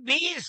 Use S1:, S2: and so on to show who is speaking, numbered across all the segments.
S1: 20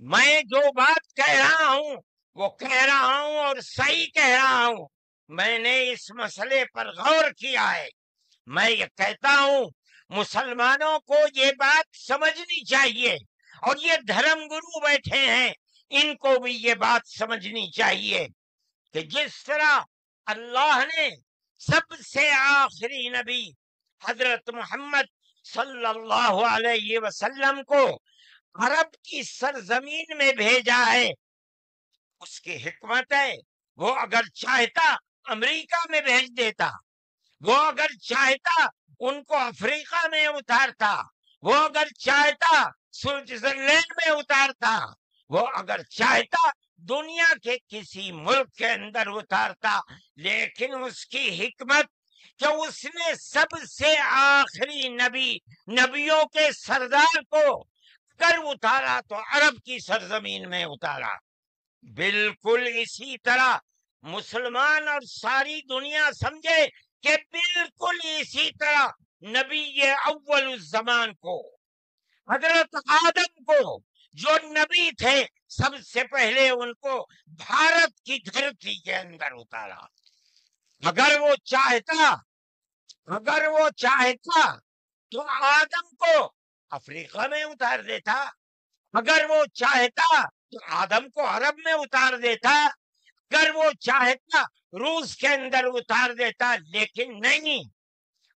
S1: میں جو بات کہہ رہا ہوں وہ کہہ رہا ہوں اور صحیح کہہ رہا ہوں. میں نے اس مسئلے پر غور کیا ہے. میں یہ کہتا ہوں مسلمانوں کو یہ بات سمجھنی چاہیے، اور یہ دھرم گرو بیٹھے ہیں ان کو بھی یہ بات سمجھنی چاہیے کہ جس طرح اللہ نے سب سے آخری نبی حضرت محمد صلی اللہ علیہ وسلم کو عرب کی سرزمین میں بھیجا ہے، اس کی حکمت ہے. وہ اگر چاہتا امریکہ میں بھیج دیتا، وہ اگر چاہتا ان کو افریقہ میں اتارتا، وہ اگر چاہتا سوئٹزرلینڈ میں اتارتا، وہ اگر چاہتا دنیا کے کسی ملک کے اندر اتارتا، لیکن اس کی حکمت کہ اس نے سب سے آخری نبی، نبیوں کے سردار کو اگر اتارا تو عرب کی سرزمین میں اتارا. بالکل اسی طرح مسلمان اور ساری دنیا سمجھے کہ بالکل اسی طرح نبی اول الزمان کو، حضرت آدم کو جو نبی تھے، سب سے پہلے ان کو بھارت کی دھرتی کے اندر اتارا. اگر وہ چاہتا تو آدم کو افریقہ میں اتار دیتا، اگر وہ چاہتا تو آدم کو عرب میں اتار دیتا، اگر وہ چاہتا روس کے اندر اتار دیتا. لیکن نہیں،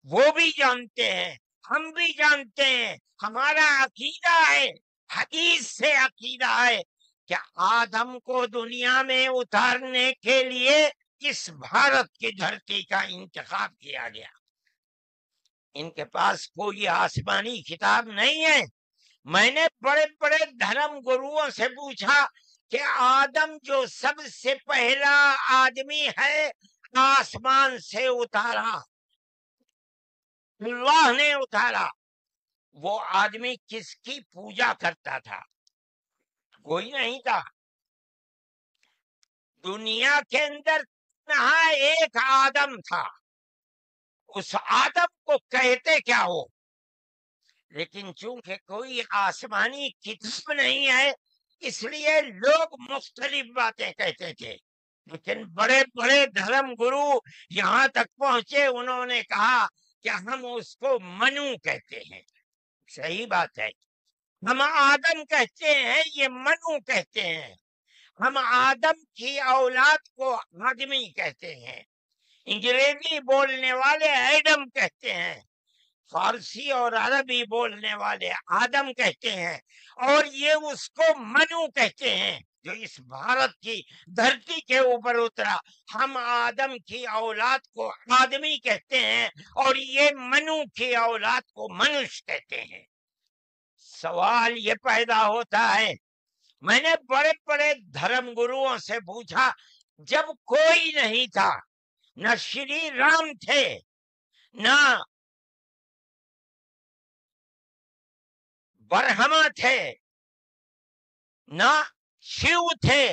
S1: وہ بھی جانتے ہیں، ہم بھی جانتے ہیں، ہمارا عقیدہ ہے، حدیث سے عقیدہ ہے کہ آدم کو دنیا میں اتارنے کے لیے اس بھارت کی دھرتی کا انتخاب کیا گیا. ان کے پاس کوئی آسمانی کتاب نہیں ہے. میں نے بڑے بڑے دھرم گروؤں سے پوچھا کہ آدم جو سب سے پہلا آدمی ہے آسمان سے اتارا، اللہ نے اتارا، وہ آدمی کس کی پوجا کرتا تھا؟ کوئی نہیں تھا. دنیا کے اندر تنہا ایک آدم تھا. اس آدم کو کہتے کیا ہو؟ لیکن چونکہ کوئی آسمانی کتاب نہیں ہے اس لیے لوگ مختلف باتیں کہتے تھے. لیکن بڑے بڑے دھرم گرو یہاں تک پہنچے، انہوں نے کہا کہ ہم اس کو منو کہتے ہیں. صحیح بات ہے، ہم آدم کہتے ہیں، یہ منو کہتے ہیں. ہم آدم کی اولاد کو آدمی کہتے ہیں. انگریزی بولنے والے ایڈم کہتے ہیں، فارسی اور عربی بولنے والے آدم کہتے ہیں، اور یہ اس کو منو کہتے ہیں جو اس بھارت کی دھرتی کے اوپر اترا. ہم آدم کی اولاد کو آدمی کہتے ہیں اور یہ منو کی اولاد کو منش کہتے ہیں. سوال یہ پیدا ہوتا ہے، میں نے بڑے بڑے دھرم گروؤں سے پوچھا، جب کوئی نہیں تھا، نہ شری رام تھے، نہ برہما تھے، نہ شیو تھے،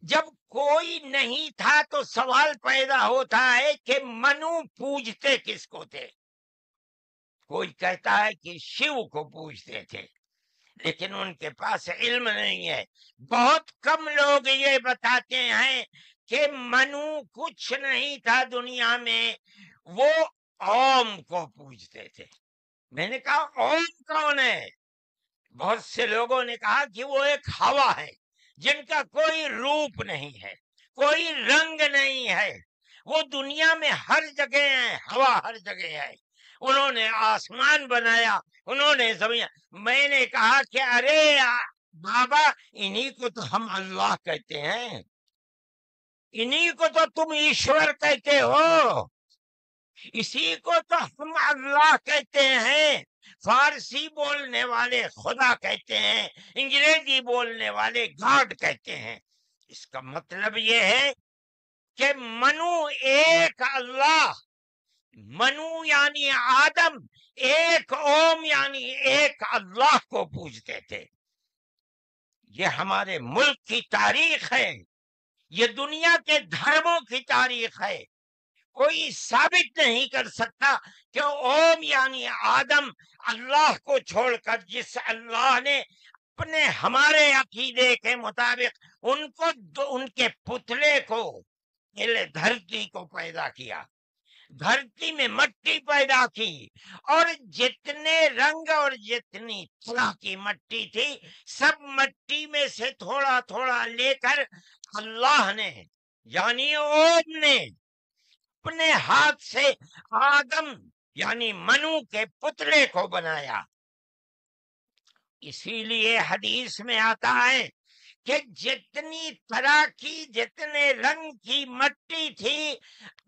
S1: جب کوئی نہیں تھا تو سوال پیدا ہوتا ہے کہ منو پوجتے کس کو تھے؟ کوئی کہتا ہے کہ شیو کو پوجتے تھے، لیکن ان کے پاس علم نہیں ہے. بہت کم لوگ یہ بتاتے ہیں کہ منو کچھ نہیں تھا دنیا میں، وہ اوم کو پوجتے تھے. میں نے کہا اوم کون ہے؟ بہت سے لوگوں نے کہا کہ وہ ایک ہوا ہے جن کا کوئی روپ نہیں ہے، کوئی رنگ نہیں ہے، وہ دنیا میں ہر جگہ ہے، ہوا ہر جگہ ہے. انہوں نے آسمان بنایا، انہوں نے زمین. میں نے کہا کہ ارے بابا، انہی کو تو ہم اللہ کہتے ہیں، انہی کو تو تم ایشور کہتے ہو، اسی کو تو ہم اللہ کہتے ہیں. فارسی بولنے والے خدا کہتے ہیں، انگریزی بولنے والے گاڈ کہتے ہیں. اس کا مطلب یہ ہے کہ منو ایک اللہ، منو یعنی آدم، ایک اوم یعنی ایک اللہ کو پوجتے تھے. یہ ہمارے ملک کی تاریخ ہے، یہ دنیا کے دھرموں کی تاریخ ہے. کوئی ثابت نہیں کر سکتا کہ اوم یعنی آدم اللہ کو چھوڑ کر جس اللہ نے اپنے ہمارے عقیدے کے مطابق ان کے پتلے کو پہلے دھرتی کو پیدا کیا، دھرتی میں مٹی پیدا کی، اور جتنے رنگ اور جتنی طرح کی مٹی تھی سب مٹی میں سے تھوڑا تھوڑا لے کر اللہ نے یعنی اوم نے اپنے ہاتھ سے آدم یعنی منو کے پتلے کو بنایا۔ اسی لیے حدیث میں آتا ہے کہ جتنی طرح کی جتنے رنگ کی مٹی تھی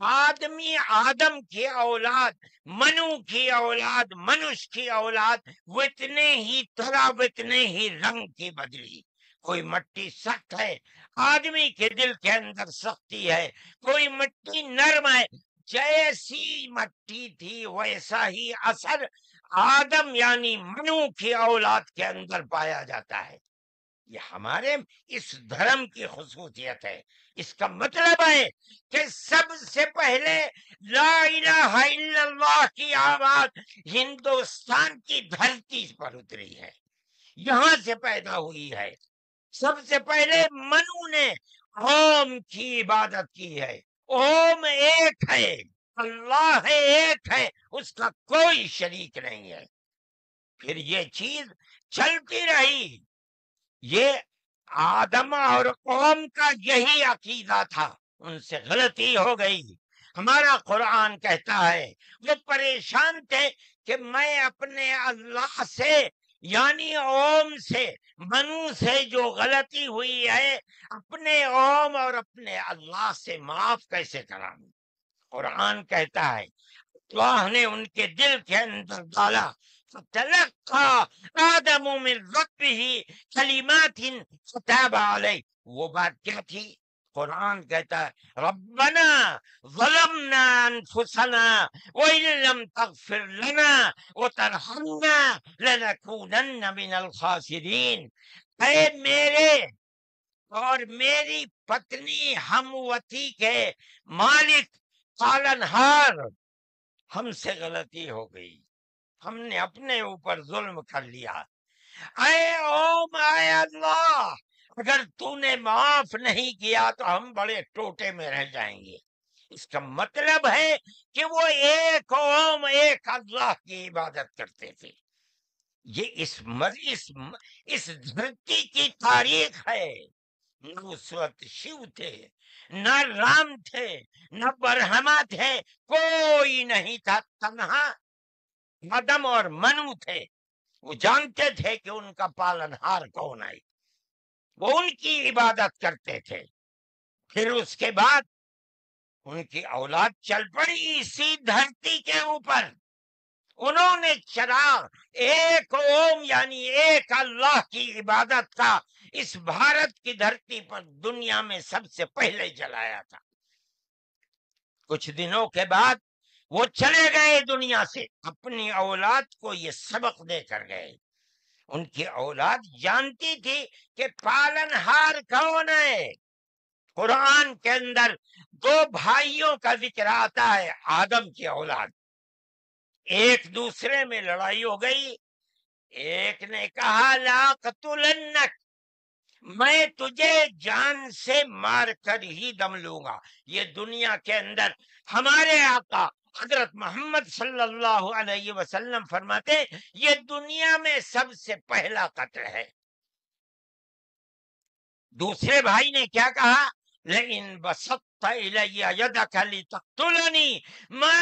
S1: آدم کی اولاد، منو کی اولاد، منش کی اولاد اتنے ہی طرح اتنے ہی رنگ کی بدلی۔ کوئی مٹی سخت ہے، آدمی کے دل کے اندر سختی ہے، کوئی مٹی نرم ہے، جیسی مٹی تھی ویسا ہی اثر آدم یعنی منو کی اولاد کے اندر پایا جاتا ہے۔ یہ ہمارے اس دھرم کی خصوصیت ہے۔ اس کا مطلب ہے کہ سب سے پہلے لا الہ الا اللہ کی آواز ہندوستان کی دھرتی پر اتری ہے، یہاں سے پیدا ہوئی ہے۔ سب سے پہلے منو نے اوم کی عبادت کی ہے۔ اوم ایک ہے، اللہ ہے، ایک ہے، اس کا کوئی شریک نہیں ہے۔ پھر یہ چیز چلتی رہی۔ یہ آدم اور قوم کا یہی عقیدہ تھا، ان سے غلطی ہو گئی۔ ہمارا قرآن کہتا ہے وہ پریشان تھے کہ میں اپنے اللہ سے یعنی اوم سے منو سے جو غلطی ہوئی ہے اپنے اوم اور اپنے اللہ سے معاف کیسے کراؤں۔ قرآن کہتا ہے اللہ نے ان کے دل کے اندر ڈالا، فَتَلَقَّى آدَمُ مِن رَبِّهِ كَلِمَاتٍ فَتَابَ عَلَيْهِ۔ وہ بات کیا تھی؟ قرآن کہتا ہے ربنا ظلمنا انفسنا وَإِن لَّمْ تَغْفِرْ لَنَا وَتَرْحَمْنَا لَنَكُونَنَّ مِنَ الْخَاسِرِينَ۔ اے میرے اور میری پتنی ہموتی کے مالک پالنہار، ہم سے غلطی ہو گئی، ہم نے اپنے اوپر ظلم کر لیا۔ اے اوم، اے اللہ، اگر تو نے معاف نہیں کیا تو ہم بڑے ٹوٹے میں رہ جائیں گے۔ اس کا مطلب ہے کہ وہ ایک اوم ایک اللہ کی عبادت کرتے تھے۔ یہ اس دھرتی کی تاریخ ہے۔ نہ اس وقت شیو تھے، نہ رام تھے، نہ برہما تھے، کوئی نہیں تھا، تنہا آدم اور منو تھے۔ وہ جانتے تھے کہ ان کا پالنہار کون ہے، وہ ان کی عبادت کرتے تھے۔ پھر اس کے بعد ان کی اولاد چل پڑی اسی دھرتی کے اوپر، انہوں نے چراغ ایک اوم یعنی ایک اللہ کی عبادت کا اس بھارت کی دھرتی پر دنیا میں سب سے پہلے جلایا تھا۔ کچھ دنوں کے بعد وہ چلے گئے دنیا سے، اپنی اولاد کو یہ سبق دے کر گئے۔ ان کی اولاد جانتی تھی کہ پالنہار کون ہے۔ قرآن کے اندر دو بھائیوں کا ذکر آتا ہے، آدم کی اولاد، ایک دوسرے میں لڑائی ہو گئی۔ ایک نے کہا لا قتلنک، میں تجھے جان سے مار کر ہی دم لوں گا۔ یہ دنیا کے اندر ہمارے آقا حضرت محمد صلی اللہ علیہ وسلم فرماتے یہ دنیا میں سب سے پہلا قتل ہے۔ دوسرے بھائی نے کیا کہا؟ لئن بسطت الی یدک لتقتلنی ما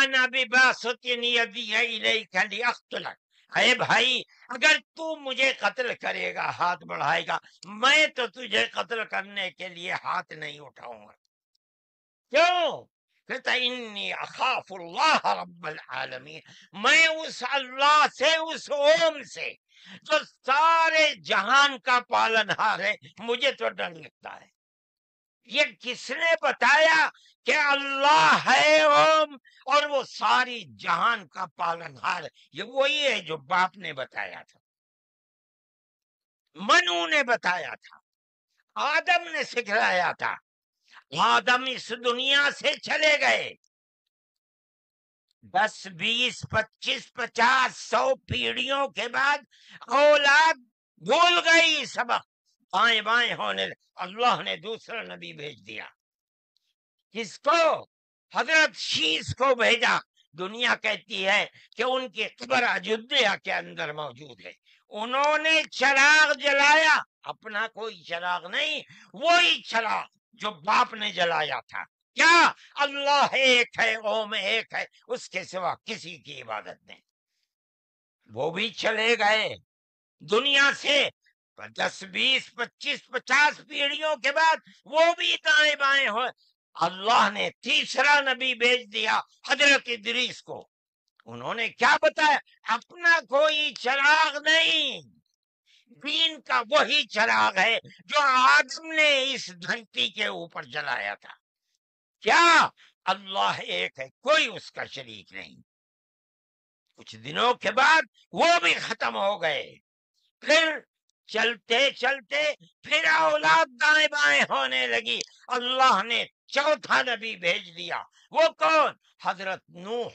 S1: انا بباسط یدی الیک لاقتلک۔ اے بھائی، اگر تو مجھے قتل کرے گا، ہاتھ بڑھائے گا، میں تو تجھے قتل کرنے کے لیے ہاتھ نہیں اٹھاؤں گا۔ کیوں؟ کہتا انی اخاف اللہ رب العالمین، میں اس اللہ سے، اس اوم سے جو سارے جہان کا پالنہار ہے، مجھے تو ڈر لگتا ہے۔ یہ کس نے بتایا کہ اللہ ہے اوم اور وہ ساری جہان کا پالنہار ہے؟ یہ وہی ہے جو باپ نے بتایا تھا، منو نے بتایا تھا، آدم نے سکھلایا تھا۔ آدم اس دنیا سے چلے گئے، 10 20 25 50 100 پیڑھیوں کے بعد اولاد بھول گئی سبق، بائیں بائیں ہونے اللہ نے دوسرا نبی بھیج دیا. کس کو؟ حضرت شیس کو بھیجا. دنیا کہتی ہے کہ ان کی قبر اجودھیا کے اندر موجود ہے. انہوں نے چراغ جلایا، اپنا کوئی چراغ نہیں، وہی چراغ جو باپ نے جلایا تھا. کیا؟ اللہ ایک ہے، اوم ایک ہے، اس کے سوا کسی کی عبادت نہیں. وہ بھی چلے گئے دنیا سے 10 20 25 50 پیڑھیوں کے بعد، وہ بھی دائیں بائیں ہو. اللہ نے تیسرا نبی بھیج دیا حضرت ادریس کو. انہوں نے کیا بتایا؟ اپنا کوئی چراغ نہیں، دین کا وہی چراغ ہے جو آدم نے اس دھرتی کے اوپر جلایا تھا. کیا؟ اللہ ایک ہے، کوئی اس کا شریک نہیں. کچھ دنوں کے بعد وہ بھی ختم ہو گئے. پھر چلتے چلتے پھر اولاد دائیں بائیں ہونے لگی. اللہ نے چوتھا نبی بھیج دیا. وہ کون؟ حضرت نوح.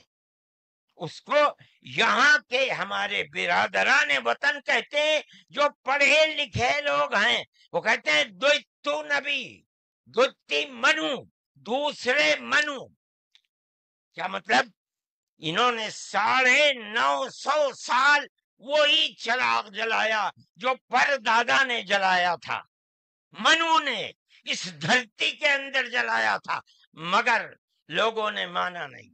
S1: اس کو یہاں کے ہمارے برادران وطن کہتے ہیں، جو پڑھے لکھے لوگ ہیں وہ کہتے ہیں دوتو نبی، دوتی منو، دوسرے منو. کیا مطلب؟ انہوں نے 950 سال وہی چراغ جلایا جو پر دادا نے جلایا تھا، منو نے اس دھرتی کے اندر جلایا تھا، مگر لوگوں نے مانا نہیں.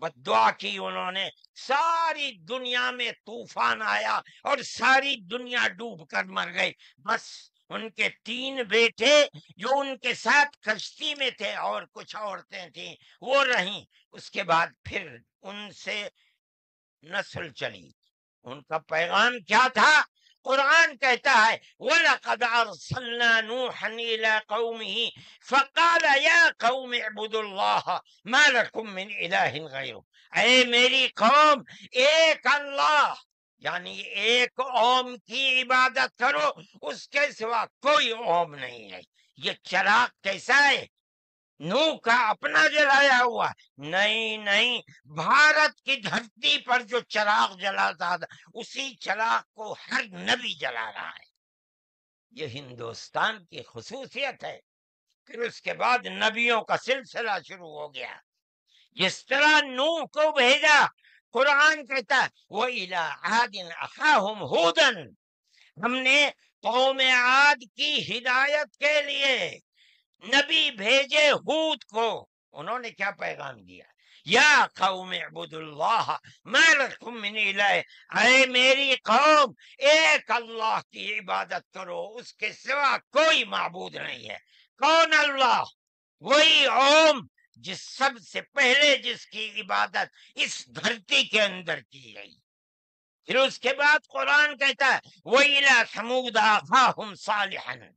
S1: بد دعا کی انہوں نے، ساری دنیا میں طوفان آیا اور ساری دنیا ڈوب کر مر گئی. بس ان کے 3 بیٹے جو ان کے ساتھ کشتی میں تھے اور کچھ عورتیں تھیں وہ رہیں. اس کے بعد پھر ان سے نسل چلی. ان کا پیغام کیا تھا؟ قرآن کہتا ہے وَلَقَدْ أَرْسَلْنَا نُوحًا إِلَىٰ قَوْمِهِ فَقَالَ يَا قَوْمِ اعْبُدُوا اللَّهَ مَا لَكُم مِّنْ إِلَٰهٍ غَيْرُهُ. اے میری قوم، ایک اللہ یعنی ایک اوم کی عبادت کرو، اس کے سوا کوئی اوم نہیں ہے. یہ چراغ کیسا ہے؟ نوح کا اپنا جلایا ہوا؟ نہیں، بھارت کی دھرتی پر جو چراغ جلاتا تھا اسی چراغ کو ہر نبی جلا رہا ہے. یہ ہندوستان کی خصوصیت ہے. پھر اس کے بعد نبیوں کا سلسلہ شروع ہو گیا. جس طرح نوح کو بھیجا، قرآن کہتا ہے وَإِلَىٰ عَادٍ أَخَاهُمْ هُودًا، ہم نے قوم عاد کی ہدایت کے لیے نبی بھیجے ہود کو. انہوں نے کیا پیغام دیا؟ یا قوم اعبدوا اللہ ما لکم من الہ، اے میری قوم ایک اللہ کی عبادت کرو، اس کے سوا کوئی معبود نہیں ہے. کون اللہ؟ وہی اوم جس سب سے پہلے جس کی عبادت اس دھرتی کے اندر کی گئی. پھر اس کے بعد قرآن کہتا ہے وَإِلَىٰ ثَمُودَ أَخَاهُمْ صَالِحًا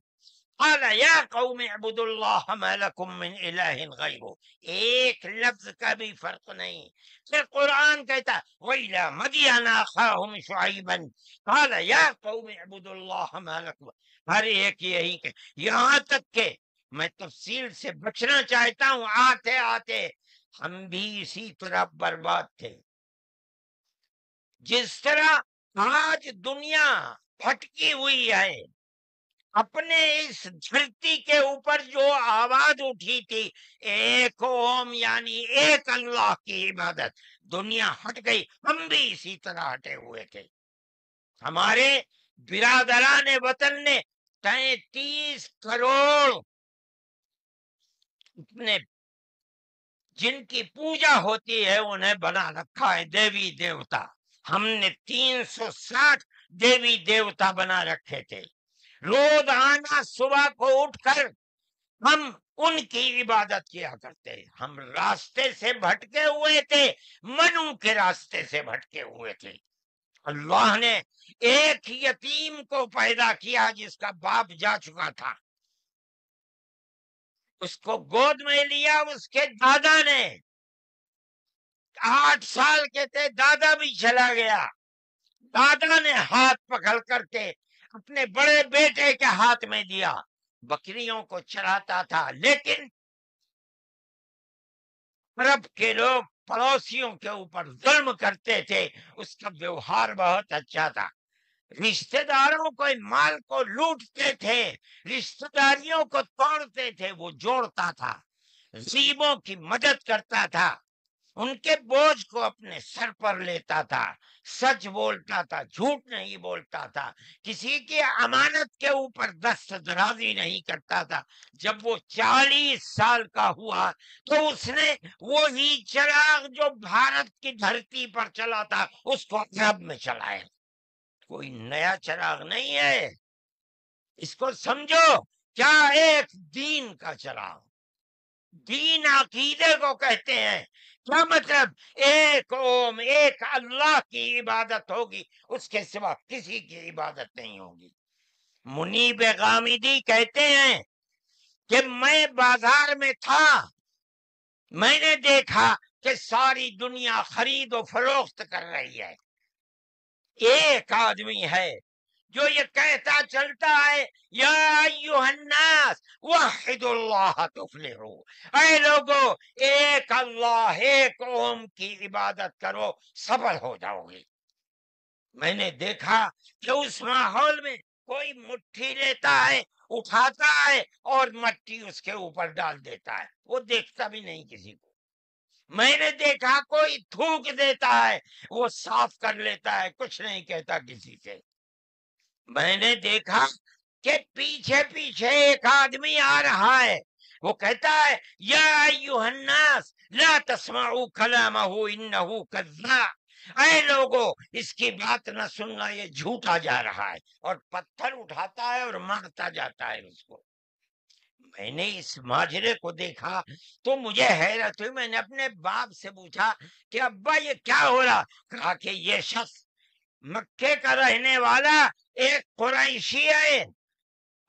S1: قال یا قوم اعبدوا اللہ ما لکم من الہ غیرہ. ایک لفظ کا بھی فرق نہیں. پھر قرآن کہتا وَإِلَىٰ مَدْيَنَ أَخَاهُمْ شُعَيْبًا قال یا قوم اعبدوا اللہ ما لکم. ہر ایک یہی کہ یہاں تک کہ میں تفصیل سے بچنا چاہتا ہوں، آتے آتے ہم بھی اسی طرح برباد تھے. جس طرح آج دنیا بھٹکی ہوئی ہے، اپنے اس دھرتی کے اوپر جو آواز اٹھی تھی ایک اوم یعنی ایک اللہ کی عبادت، دنیا ہٹ گئی. ہم بھی اسی طرح ہٹے ہوئے تھے. ہمارے برادران وطن نے 33 کروڑ اپنے جن کی پوجا ہوتی ہے انہیں بنا رکھا ہے دیوی دیوتا. ہم نے 360 دیوی دیوتا بنا رکھے تھے. روز آنا صبح کو اٹھ کر ہم ان کی عبادت کیا کرتے. ہم راستے سے بھٹکے ہوئے تھے، منو کے راستے سے بھٹکے ہوئے تھے. اللہ نے ایک یتیم کو پیدا کیا جس کا باپ جا چکا تھا، اس کو گود میں لیا اس کے دادا نے. 8 سال کے تھے، دادا بھی چلا گیا. دادا نے ہاتھ پکڑ کر کے اپنے بڑے بیٹے کے ہاتھ میں دیا، بکریوں کو چراتا تھا. لیکن عرب کے لوگ پڑوسیوں کے اوپر ظلم کرتے تھے، اس کا ویوہار بہت اچھا تھا. رشتے داروں کو مال کو لوٹتے تھے، رشتے داریوں کو توڑتے تھے، وہ جوڑتا تھا، غریبوں کی مدد کرتا تھا، ان کے بوجھ کو اپنے سر پر لیتا تھا، سچ بولتا تھا، جھوٹ نہیں بولتا تھا، کسی کی امانت کے اوپر دست درازی نہیں کرتا تھا۔ جب وہ 40 سال کا ہوا تو اس نے وہی چراغ جو بھارت کی دھرتی پر چلا تھا اس کو عرب میں چلایا۔ کوئی نیا چراغ نہیں ہے، اس کو سمجھو، کیا ایک دین کا چراغ، دین عقیدے کو کہتے ہیں۔ کیا مطلب؟ ایک اوم، ایک اللہ کی عبادت ہوگی، اس کے سوا کسی کی عبادت نہیں ہوگی۔ منیب غامدی کہتے ہیں کہ میں بازار میں تھا، میں نے دیکھا کہ ساری دنیا خرید و فروخت کر رہی ہے، ایک آدمی ہے جو یہ کہتا چلتا ہے یا ایھا الناس وحدوا اللہ تفلحوا، اے لوگو ایک اللہ، ایک اوم کی عبادت کرو، سفل ہو جاؤ گے۔ میں نے دیکھا کہ اس ماحول میں کوئی مٹھی لیتا ہے، اٹھاتا ہے اور مٹی اس کے اوپر ڈال دیتا ہے، وہ دیکھتا بھی نہیں کسی کو۔ میں نے دیکھا کوئی تھوک دیتا ہے، وہ صاف کر لیتا ہے، کچھ نہیں کہتا کسی سے۔ میں نے دیکھا کہ پیچھے پیچھے ایک آدمی آ رہا ہے، وہ کہتا ہے یا ایھا الناس لا تسمعوا کلامہ انہ کذاب، اے لوگو اس کی بات نہ سننا، یہ جھوٹا جا رہا ہے، اور پتھر اٹھاتا ہے اور مارتا جاتا ہے اس کو۔ میں نے اس ماجرے کو دیکھا تو مجھے حیرت ہوئی، میں نے اپنے باپ سے پوچھا کہ ابا یہ کیا ہو رہا؟ کہا کہ یہ شخص مکے کا رہنے والا ایک قریشی ہے،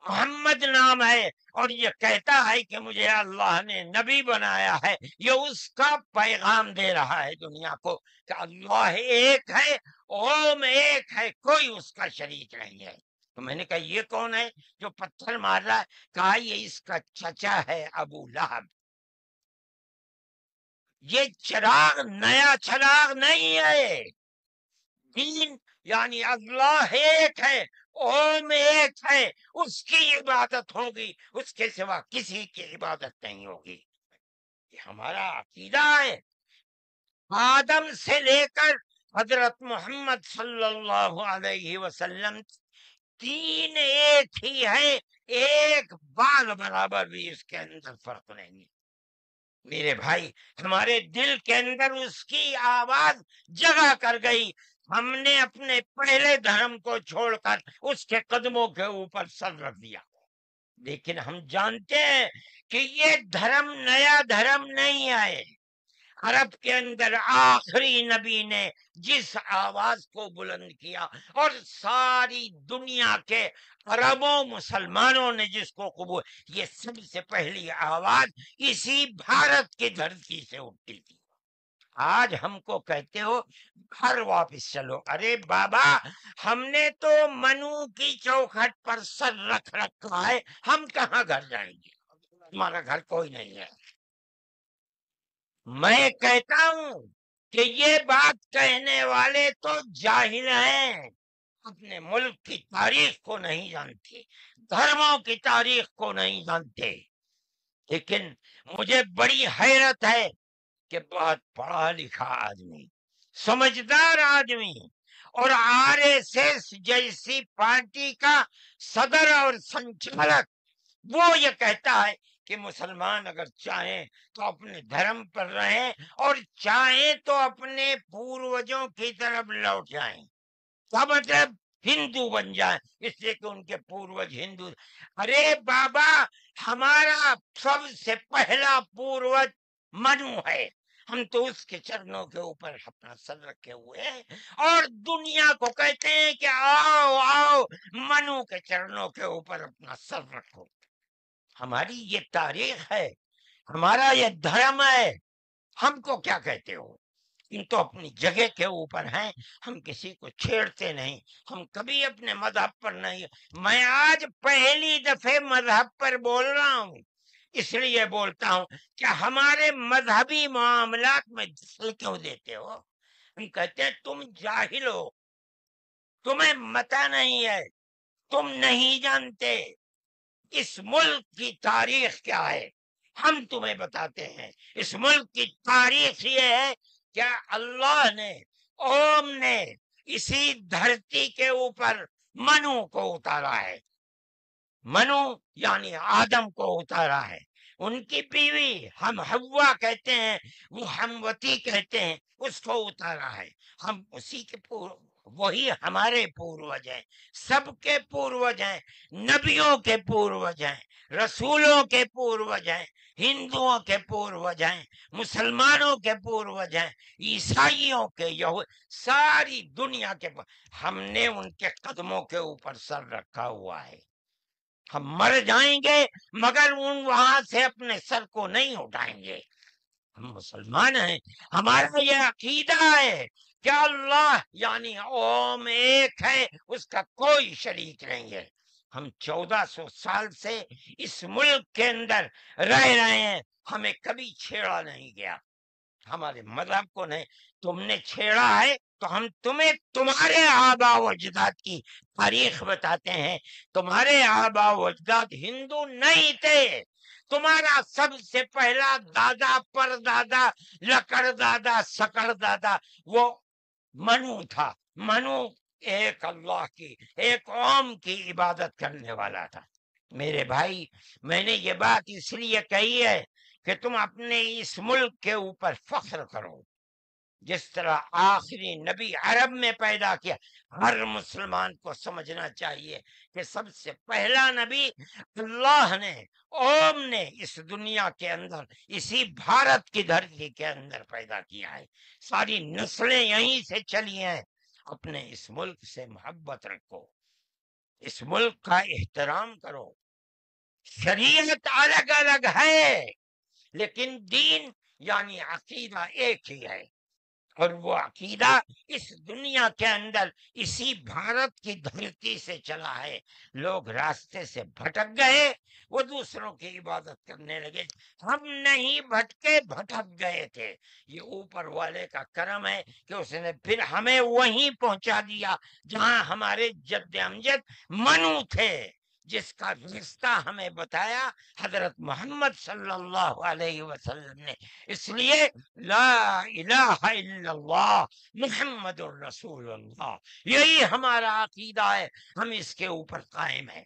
S1: محمد نام ہے، اور یہ کہتا ہے کہ مجھے اللہ نے نبی بنایا ہے، یہ اس کا پیغام دے رہا ہے دنیا کو کہ اللہ ایک ہے، اوم ایک ہے، کوئی اس کا شریک نہیں ہے۔ تو میں نے کہا یہ کون ہے جو پتھر مار رہا ہے؟ کہا یہ اس کا چچا ہے ابو لہب۔ یہ چراغ نیا چراغ نہیں ہے، دین یعنی اللہ ایک ہے، اوم ایک ہے، اس کی عبادت ہوگی، اس کے سوا کسی کی عبادت نہیں ہوگی۔ یہ ہمارا عقیدہ ہے۔ آدم سے لے کر حضرت محمد صلی اللہ علیہ وسلم تین ایک ہی ہے، ایک بال برابر بھی اس کے اندر فرق نہیں ہے۔ میرے بھائی، ہمارے دل کے اندر اس کی آواز جگہ کر گئی، ہم نے اپنے پہلے دھرم کو چھوڑ کر اس کے قدموں کے اوپر سر رکھ دیا۔ لیکن ہم جانتے ہیں کہ یہ دھرم نیا دھرم نہیں ہے۔ عرب کے اندر آخری نبی نے جس آواز کو بلند کیا اور ساری دنیا کے عربوں مسلمانوں نے جس کو قبول، یہ سب سے پہلی آواز اسی بھارت کی دھرتی سے اٹھتی تھی۔ آج ہم کو کہتے ہو گھر واپس چلو، ارے بابا ہم نے تو منو کی چوکھٹ پر سر رکھ رکھا ہے، ہم کہاں گھر جائیں گے؟ ہمارا گھر کوئی نہیں ہے۔ میں کہتا ہوں کہ یہ بات کہنے والے تو جاہل ہیں، اپنے ملک کی تاریخ کو نہیں جانتے، دھرموں کی تاریخ کو نہیں جانتے۔ لیکن مجھے بڑی حیرت ہے کہ بہت پڑھا لکھا آدمی، سمجھدار آدمی، اور RSS جیسی پارٹی کا صدر اور سنچالک، وہ یہ کہتا ہے کہ مسلمان اگر چاہیں تو اپنے دھرم پر رہیں اور چاہیں تو اپنے پوروجوں کی طرف لوٹ جائیں۔ کیا مطلب؟ ہندو بن جائیں، اس لیے کہ ان کے پوروج ہندو۔ ارے بابا ہمارا سب سے پہلا پوروج منو ہے، ہم تو اس کے چرنوں کے اوپر اپنا سر رکھے ہوئے ہیں، اور دنیا کو کہتے ہیں کہ آؤ آؤ منو کے چرنوں کے اوپر اپنا سر رکھو۔ ہماری یہ تاریخ ہے، ہمارا یہ دھرم ہے، ہم کو کیا کہتے ہو؟ ان تو اپنی جگہ کے اوپر ہیں، ہم کسی کو چھیڑتے نہیں، ہم کبھی اپنے مذہب پر نہیں۔ میں آج پہلی دفعہ مذہب پر بول رہا ہوں، اس لیے بولتا ہوں کہ ہمارے مذہبی معاملات میں دخل کیوں دیتے ہو؟ ہم کہتے ہیں تم جاہل ہو، تمہیں متا نہیں ہے، تم نہیں جانتے اس ملک کی تاریخ کیا ہے، ہم تمہیں بتاتے ہیں۔ اس ملک کی تاریخ یہ ہے کہ اللہ نے، اوم نے اسی دھرتی کے اوپر منو کو اتارا ہے۔ منو یعنی آدم کو اتارا ہے، ان کی بیوی ہم حوا کہتے ہیں، وہ ہموتی کہتے ہیں، اس کو اتارا ہے۔ ہم اسی کے وہی ہمارے پوروج ہیں، سب کے پوروج ہیں، نبیوں کے پوروج ہیں، رسولوں کے پوروج ہیں، ہندوؤں کے پوروج ہیں، مسلمانوں کے پوروج ہیں، عیسائیوں کے، ساری دنیا کے ہم نے ان کے قدموں کے اوپر سر رکھا ہوا ہے۔ ہم مر جائیں گے مگر وہاں سے اپنے سر کو نہیں اٹھائیں گے۔ ہم مسلمان ہیں، ہمارا یہ عقیدہ ہے کہ اللہ یعنی اوم ایک ہے، اس کا کوئی شریک نہیں ہے۔ ہم 1400 سال سے اس ملک کے اندر رہ رہے ہیں، ہمیں کبھی چھیڑا نہیں گیا، ہمارے مذہب کو نہیں۔ تم نے چھیڑا ہے تو ہم تمہیں تمہارے آبا و اجداد کی تاریخ بتاتے ہیں۔ تمہارے آبا و اجداد ہندو نہیں تھے، تمہارا سب سے پہلا دادا پر دادا لکڑ دادا سکڑ دادا وہ منو تھا۔ منو ایک اللہ کی، ایک اوم کی عبادت کرنے والا تھا۔ میرے بھائی، میں نے یہ بات اس لیے کہی ہے کہ تم اپنے اس ملک کے اوپر فخر کرو، جس طرح آخری نبی عرب میں پیدا کیا۔ ہر مسلمان کو سمجھنا چاہیے کہ سب سے پہلا نبی اللہ نے، اوم نے اس دنیا کے اندر، اسی بھارت کی دھرتی کے اندر پیدا کیا ہے۔ ساری نسلیں یہیں سے چلی ہیں۔ اپنے اس ملک سے محبت رکھو، اس ملک کا احترام کرو۔ شریعت الگ الگ ہے لیکن دین یعنی عقیدہ ایک ہی ہے، اور وہ عقیدہ اس دنیا کے اندر اسی بھارت کی دھرتی سے چلا ہے۔ لوگ راستے سے بھٹک گئے، وہ دوسروں کی عبادت کرنے لگے، ہم نہیں بھٹکے، بھٹک گئے تھے۔ یہ اوپر والے کا کرم ہے کہ اس نے پھر ہمیں وہیں پہنچا دیا جہاں ہمارے جد امجد منو تھے، جس کا رشتہ ہمیں بتایا حضرت محمد صلی اللہ علیہ وسلم نے۔ اس لیے لا الہ الا اللہ محمد الرسول اللہ، یہی ہمارا عقیدہ ہے، ہم اس کے اوپر قائم ہیں۔